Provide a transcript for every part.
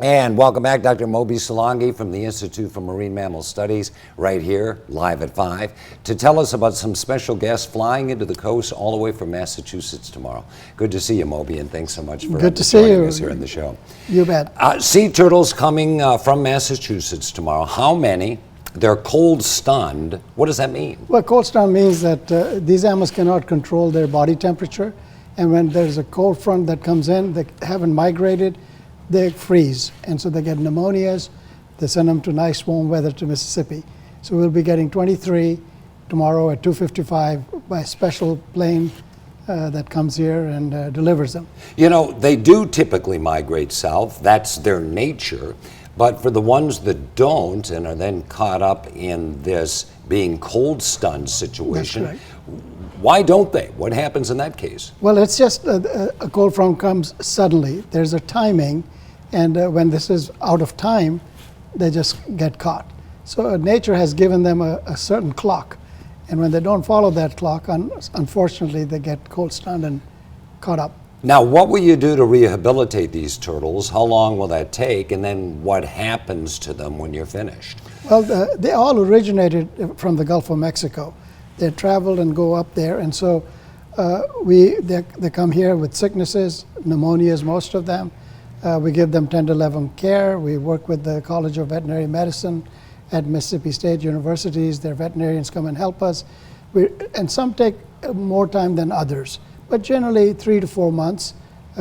And welcome back, Dr. Moby Solangi from the Institute-for-Marine-Mammal-Studies, right here, live at 5, to tell us about some special guests flying into the coast all the way from Massachusetts tomorrow. Good to see you, Moby, and thanks so much for joining us here in the show. You bet. Sea turtles coming from Massachusetts tomorrow. How many? They're cold stunned. What does that mean? Well, cold stun means that these animals cannot control their body temperature, and when there's a cold front that comes in, they haven't migrated, they freeze, and so they get pneumonias. They send them to nice warm weather to Mississippi. So we'll be getting 23 tomorrow at 2:55 by a special plane that comes here and delivers them. You know, they do typically migrate south. That's their nature. But for the ones that don't and are then caught up in this being cold stunned situation, That's correct. Why don't they? What happens in that case? Well, it's just a cold front comes suddenly. There's a timing, and when this is out of time, they just get caught. So nature has given them a certain clock, and when they don't follow that clock, unfortunately, they get cold stunned and caught up. Now, what will you do to rehabilitate these turtles? How long will that take? And then what happens to them when you're finished? Well, they all originated from the Gulf of Mexico. They traveled and go up there, and so they come here with sicknesses, pneumonias, most of them. We give them 10 to 11 care. We work with the College of Veterinary Medicine at Mississippi State Universities. Their veterinarians come and help us. And some take more time than others, but generally 3 to 4 months.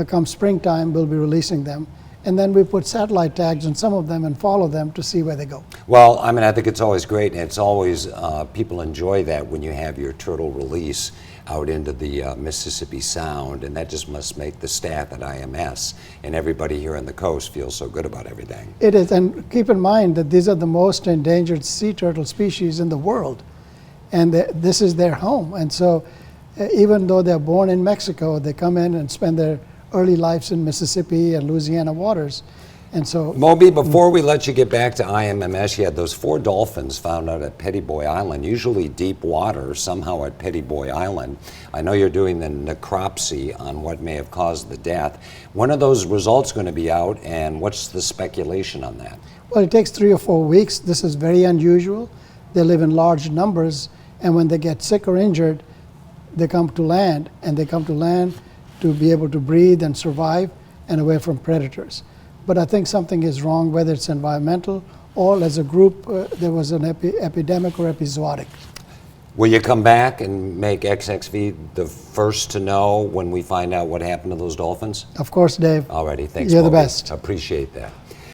Come springtime, we'll be releasing them. And then we put satellite tags on some of them and follow them to see where they go. Well, I mean, I think it's always great, and it's always, people enjoy that when you have your turtle release out into the Mississippi Sound, and that just must make the staff at IMS and everybody here on the coast feel so good about everything. It is, and keep in mind that these are the most endangered sea turtle species in the world, and this is their home. And so even though they're born in Mexico, they come in and spend their early lives in Mississippi and Louisiana waters. And so, Moby, before we let you get back to IMMS, you had those 4 dolphins found out at Petty Boy Island, usually deep water, somehow at Petty Boy Island. I know you're doing the necropsy on what may have caused the death. When are those results going to be out, and what's the speculation on that? well, it takes 3 or 4 weeks. This is very unusual. They live in large numbers, and when they get sick or injured, they come to land, and they come to land to be able to breathe and survive and away from predators. But I think something is wrong, whether it's environmental or as a group, there was an epidemic or epizootic. Will you come back and make XXV the first to know when we find out what happened to those dolphins? Of course, Dave. Alrighty, thanks, You're the Moby. best. Appreciate that.